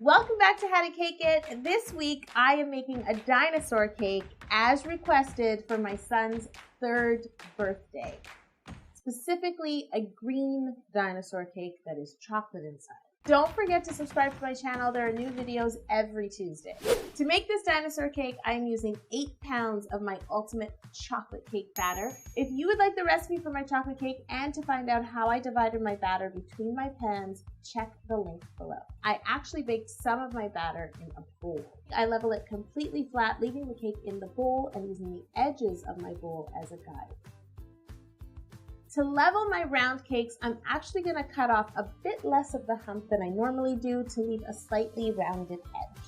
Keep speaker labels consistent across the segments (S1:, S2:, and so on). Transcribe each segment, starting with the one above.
S1: Welcome back to How to Cake It. This week I am making a dinosaur cake as requested for my son's 3rd birthday. Specifically a green dinosaur cake that is chocolate inside. Don't forget to subscribe to my channel. There are new videos every Tuesday. To make this dinosaur cake, I am using 8 pounds of my ultimate chocolate cake batter. If you would like the recipe for my chocolate cake and to find out how I divided my batter between my pans, check the link below. I actually baked some of my batter in a bowl. I level it completely flat, leaving the cake in the bowl and using the edges of my bowl as a guide. To level my round cakes, I'm actually going to cut off a bit less of the hump than I normally do to leave a slightly rounded edge.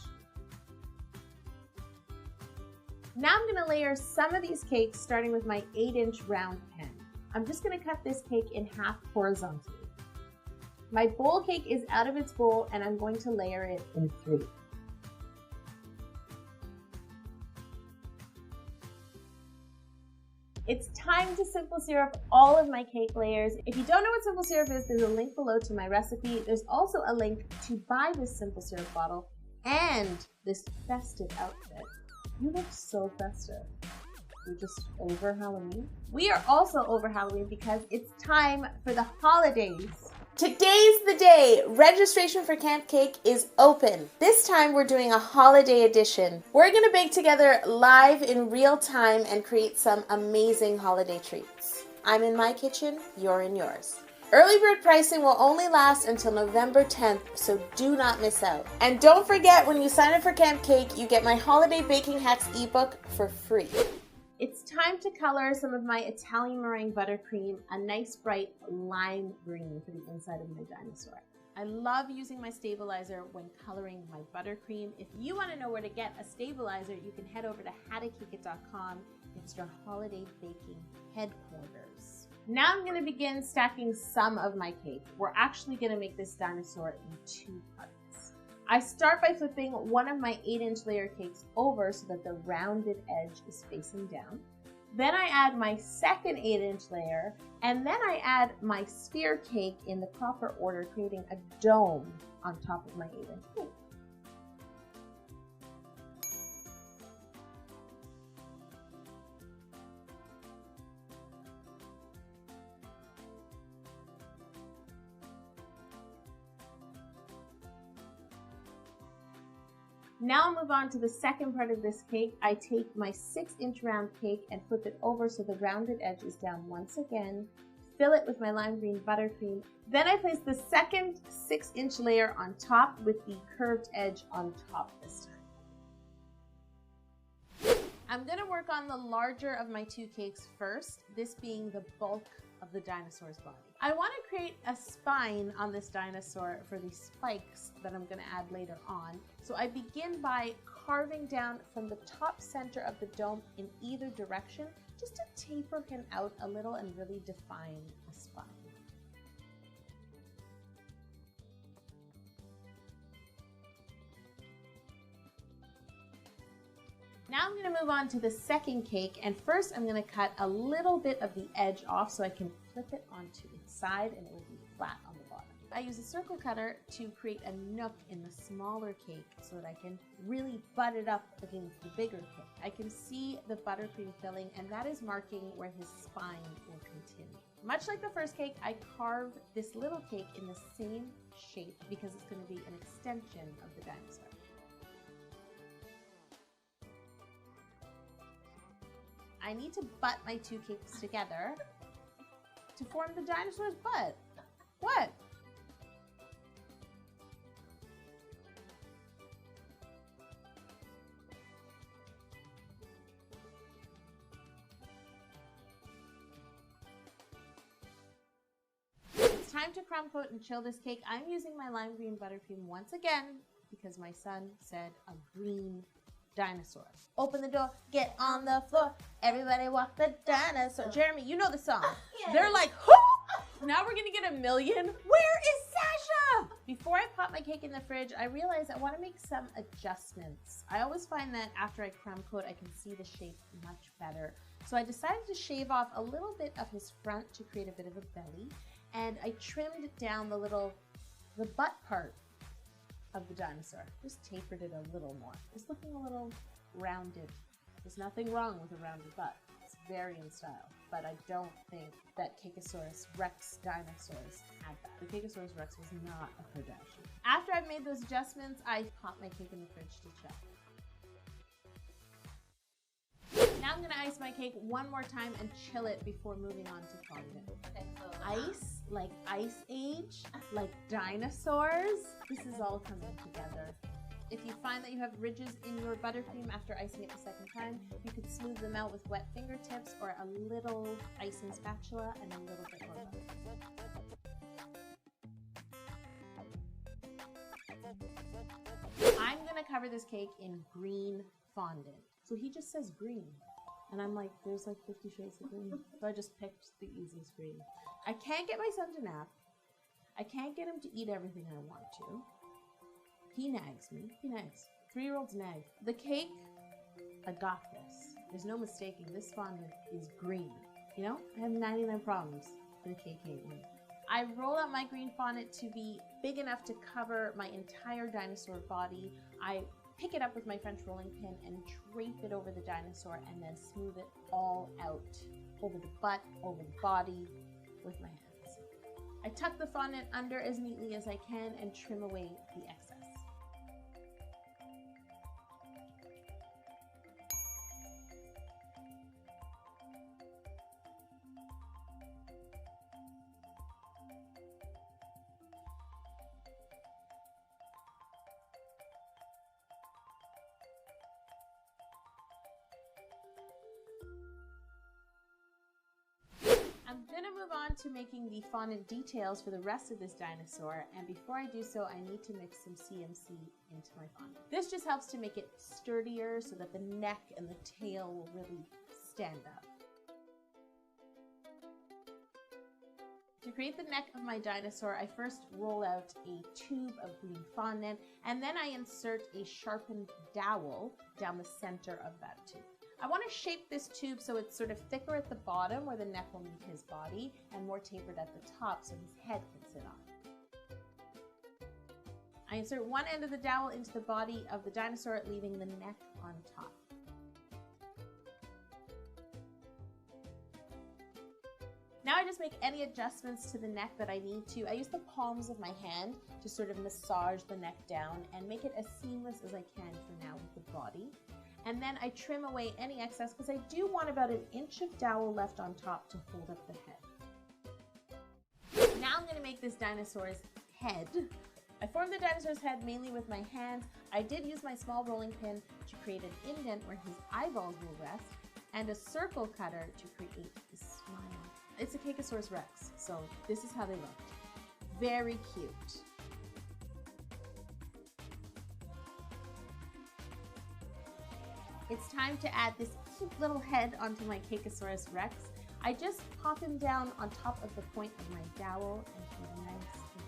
S1: Now I'm going to layer some of these cakes starting with my 8-inch round pan. I'm just going to cut this cake in half horizontally. My bowl cake is out of its bowl and I'm going to layer it in 3. It's time to simple syrup all of my cake layers. If you don't know what simple syrup is, there's a link below to my recipe. There's also a link to buy this simple syrup bottle and this festive outfit. You look so festive. You're just over Halloween. We are also over Halloween because it's time for the holidays. Today's the day. Registration for Camp Cake is open. This time we're doing a holiday edition. We're gonna bake together live in real time and create some amazing holiday treats. I'm in my kitchen, you're in yours. Early bird pricing will only last until November 10th, so do not miss out. And don't forget, when you sign up for Camp Cake, you get my Holiday Baking Hacks ebook for free. It's time to color some of my Italian meringue buttercream a nice bright lime green for the inside of my dinosaur. I love using my stabilizer when coloring my buttercream. If you want to know where to get a stabilizer, you can head over to howtocakeit.com. It's your holiday baking headquarters. Now I'm going to begin stacking some of my cake. We're actually going to make this dinosaur in 2 parts. I start by flipping one of my 8-inch layer cakes over so that the rounded edge is facing down. Then I add my second 8-inch layer, and then I add my sphere cake in the proper order, creating a dome on top of my 8-inch cake. Now I'll move on to the second part of this cake. I take my 6-inch round cake and flip it over so the rounded edge is down once again. Fill it with my lime green buttercream. Then I place the second 6-inch layer on top with the curved edge on top this time. I'm going to work on the larger of my 2 cakes first, this being the bulk of the dinosaur's body. I want to create a spine on this dinosaur for the spikes that I'm going to add later on. So I begin by carving down from the top center of the dome in either direction, just to taper him out a little and really define a spine. Now I'm going to move on to the second cake, and first I'm going to cut a little bit of the edge off so I can flip it onto its side and it will be flat on the bottom. I use a circle cutter to create a nook in the smaller cake so that I can really butt it up against the bigger cake. I can see the buttercream filling, and that is marking where his spine will continue. Much like the first cake, I carved this little cake in the same shape because it's going to be an extension of the dinosaur. I need to butt my 2 cakes together to form the dinosaur's butt. What? It's time to crumb coat and chill this cake. I'm using my lime green buttercream once again because my son said a green dinosaur. Open the door, get on the floor, everybody walk the dinosaur. Jeremy, you know the song. Yes. They're like, whoo! Now we're gonna get a million. Where is Sasha? Before I pop my cake in the fridge, I realized I want to make some adjustments. I always find that after I crumb coat, I can see the shape much better. So I decided to shave off a little bit of his front to create a bit of a belly, and I trimmed down the butt part of the dinosaur. Just tapered it a little more. It's looking a little rounded. There's nothing wrong with a rounded butt. It's very in style. But I don't think that CAKEASAURUS Rex dinosaurs had that. The CAKEASAURUS Rex was not a Kardashian. After I've made those adjustments, I pop my cake in the fridge to chill. Now I'm gonna ice my cake one more time and chill it before moving on to fondant.
S2: Okay, so
S1: Ice, like Ice Age, like dinosaurs. This is all coming together. If you find that you have ridges in your buttercream after icing it the second time, you could smooth them out with wet fingertips or a little icing spatula and a little bit more butter. I'm gonna cover this cake in green fondant. So he just says green. And I'm like, there's like 50 shades of green. So I just picked the easiest green. I can't get my son to nap. I can't get him to eat everything I want to. He nags me. He nags. 3-year-olds nag. The cake, I got this. There's no mistaking. This fondant is green. You know, I have 99 problems. The cake ain't green. I roll out my green fondant to be big enough to cover my entire dinosaur body. I pick it up with my French rolling pin and drape it over the dinosaur and then smooth it all out over the butt, over the body with my hands. I tuck the fondant under as neatly as I can and trim away the excess. I'm gonna move on to making the fondant details for the rest of this dinosaur, and before I do so, I need to mix some CMC into my fondant. This just helps to make it sturdier so that the neck and the tail will really stand up. To create the neck of my dinosaur, I first roll out a tube of green fondant, and then I insert a sharpened dowel down the center of that tube. I want to shape this tube so it's sort of thicker at the bottom where the neck will meet his body and more tapered at the top so his head can sit on. I insert one end of the dowel into the body of the dinosaur, leaving the neck on top. Now I just make any adjustments to the neck that I need to. I use the palms of my hand to sort of massage the neck down and make it as seamless as I can for now with the body. And then I trim away any excess because I do want about 1 inch of dowel left on top to hold up the head. Now I'm going to make this dinosaur's head. I formed the dinosaur's head mainly with my hands. I did use my small rolling pin to create an indent where his eyeballs will rest and a circle cutter to create a smile. It's a CAKEASAURUS Rex, so this is how they look. Very cute. It's time to add this cute little head onto my CAKEASAURUS Rex. I just pop him down on top of the point of my dowel and he's nice and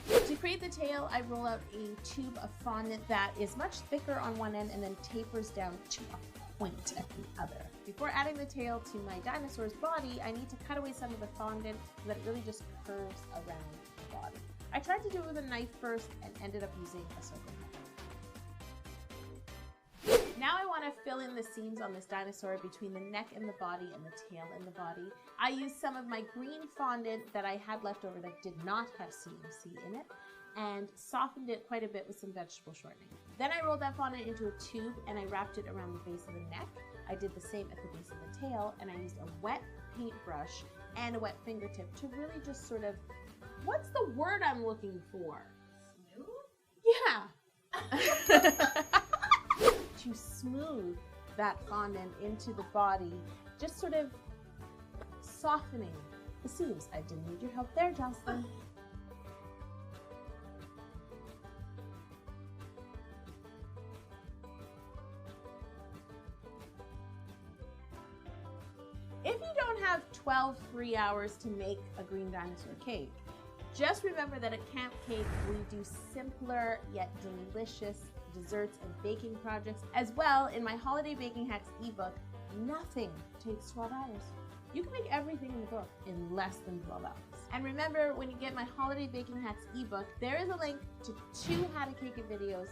S1: secure. To create the tail, I roll out a tube of fondant that is much thicker on one end and then tapers down to a point at the other. Before adding the tail to my dinosaur's body, I need to cut away some of the fondant so that it really just curves around the body. I tried to do it with a knife first and ended up using a circle cutter. Now I want to fill in the seams on this dinosaur between the neck and the body and the tail and the body. I used some of my green fondant that I had left over that did not have CMC in it and softened it quite a bit with some vegetable shortening. Then I rolled that fondant into a tube and I wrapped it around the base of the neck. I did the same at the base of the tail, and I used a wet paintbrush and a wet fingertip to really just sort of, what's the word I'm looking for? Smooth? Yeah. To smooth that fondant into the body, just sort of softening the seams. I didn't need your help there, Jocelyn. If you don't have 12 free hours to make a green dinosaur cake, just remember that at Camp Cake, we do simpler yet delicious desserts and baking projects. As well, in my Holiday Baking Hacks ebook, nothing takes 12 hours. You can make everything in the book in less than 12 hours. And remember, when you get my Holiday Baking Hacks ebook, there is a link to 2 how to cake it videos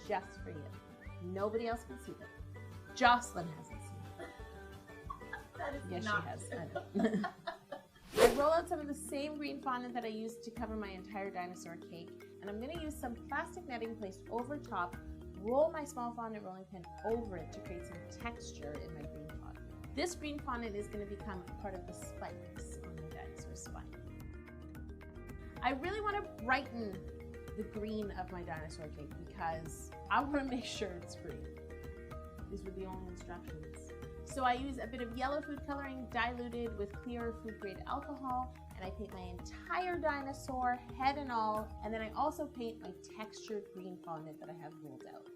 S1: just for you. Nobody else can see them. Jocelyn hasn't seen them.
S2: That is
S1: Yes,
S2: not
S1: she has. I roll out some of the same green fondant that I used to cover my entire dinosaur cake, and I'm going to use some plastic netting placed over top, roll my small fondant rolling pin over it to create some texture in my green fondant. This green fondant is going to become part of the spikes on my dinosaur spine. I really want to brighten the green of my dinosaur cake because I want to make sure it's green. These were the only instructions. So I use a bit of yellow food coloring diluted with clear food grade alcohol, and I paint my entire dinosaur, head and all, and then I also paint my textured green fondant that I have rolled out.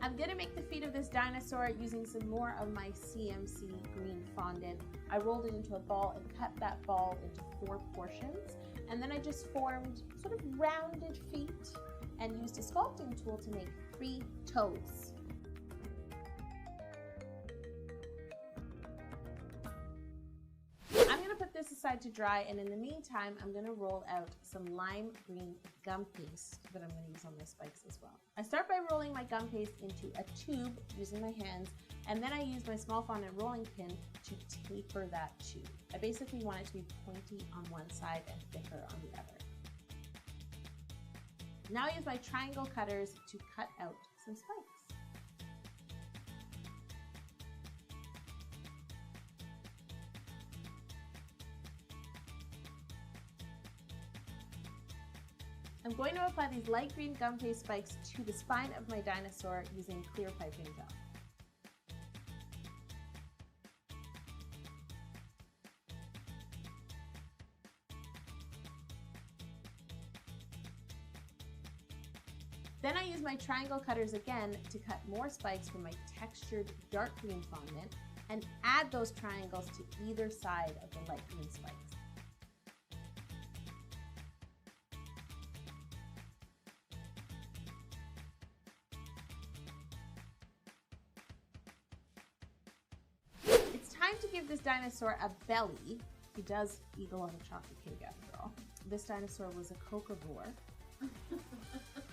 S1: I'm going to make the feet of this dinosaur using some more of my CMC green fondant. I rolled it into a ball and cut that ball into 4 portions. And then I just formed sort of rounded feet and used a sculpting tool to make 3 toes. I'm going to put this aside to dry, and in the meantime, I'm going to roll out some lime green gum paste that I'm going to use on my spikes as well. I start by rolling my gum paste into a tube using my hands, and then I use my small fondant rolling pin to taper that tube. I basically want it to be pointy on one side and thicker on the other. Now I use my triangle cutters to cut out some spikes. I'm going to apply these light green gum paste spikes to the spine of my dinosaur using clear piping gum. Then I use my triangle cutters again to cut more spikes from my textured dark green fondant and add those triangles to either side of the light green spikes. To give this dinosaur a belly. He does eat a lot of chocolate cake after all. This dinosaur was a cocavore.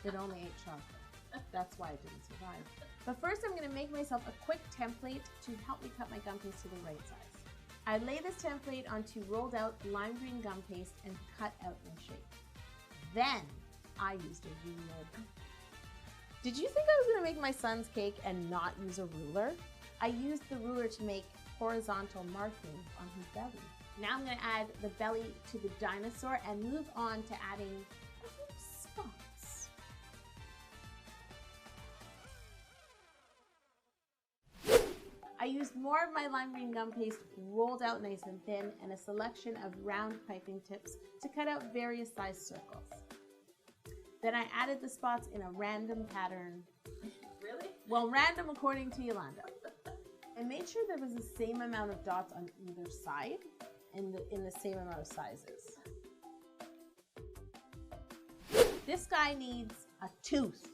S1: It only ate chocolate. That's why it didn't survive. But first I'm going to make myself a quick template to help me cut my gum paste to the right size. I lay this template onto rolled out lime green gum paste and cut out my shape. Then I used a ruler. Did you think I was going to make my son's cake and not use a ruler? I used the ruler to make horizontal markings on his belly. Now I'm going to add the belly to the dinosaur and move on to adding a few spots. I used more of my lime green gum paste rolled out nice and thin and a selection of round piping tips to cut out various size circles. Then I added the spots in a random pattern.
S2: Really?
S1: Well, random according to Yolanda. I made sure there was the same amount of dots on either side and in the same amount of sizes. This guy needs a tooth.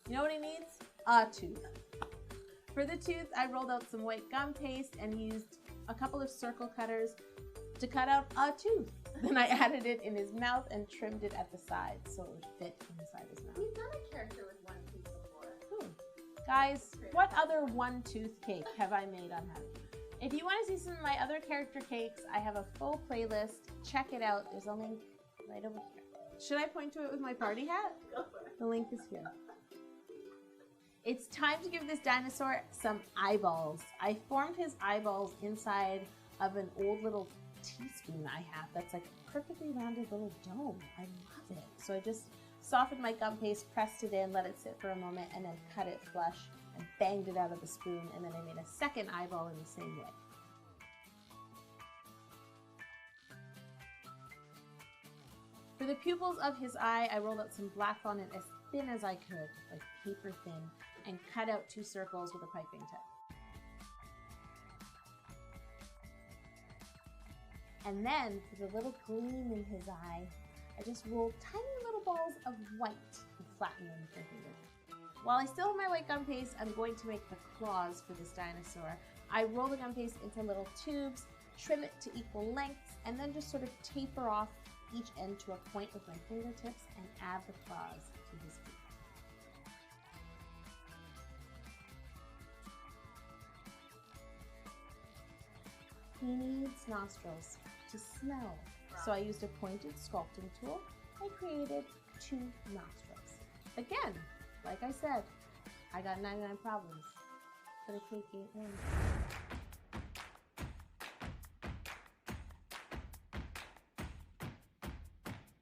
S1: You know what he needs? A tooth. For the tooth, I rolled out some white gum paste and used a couple of circle cutters to cut out a tooth. Then I added it in his mouth and trimmed it at the sides so it would fit inside his mouth.
S2: We've done a character with 1 tooth before.
S1: Ooh. Guys, what other 1-tooth cake have I made on How to Cake? If you want to see some of my other character cakes, I have a full playlist. Check it out. There's a link right over here. Should I point to it with my party hat?
S2: Go for it.
S1: The link is here. It's time to give this dinosaur some eyeballs. I formed his eyeballs inside of an old little teaspoon I have that's like a perfectly rounded little dome. I love it. So I just softened my gum paste, pressed it in, let it sit for a moment, and then cut it flush and banged it out of the spoon, and then I made a second eyeball in the same way. For the pupils of his eye, I rolled out some black fondant as thin as I could, like paper thin, and cut out 2 circles with a piping tip. And then, for the little gleam in his eye, I just rolled tiny little balls of white and flattened them with my fingers. While I still have my white gum paste, I'm going to make the claws for this dinosaur. I roll the gum paste into little tubes, trim it to equal lengths, and then just sort of taper off each end to a point with my fingertips and add the claws to his feet. He needs nostrils to smell. So I used a pointed sculpting tool. I created 2 nostrils. Again, like I said, I got 99 problems, but a cake ain't one.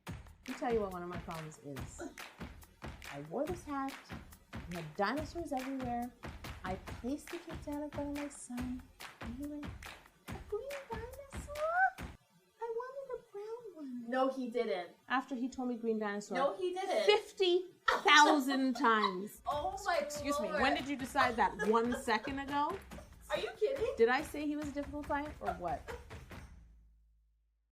S1: Let me tell you what one of my problems is. I wore this hat, we had dinosaurs everywhere, I placed the cake down in front of my son, and he went, "A green dinosaur? I wanted a brown one."
S2: No, he didn't.
S1: After he told me green dinosaur.
S2: No, he didn't.
S1: 50,000 times.
S2: Oh my
S1: Excuse me,
S2: Lord.
S1: when did you decide that? 1 second ago?
S2: Are you kidding?
S1: Did I say he was a difficult client or what?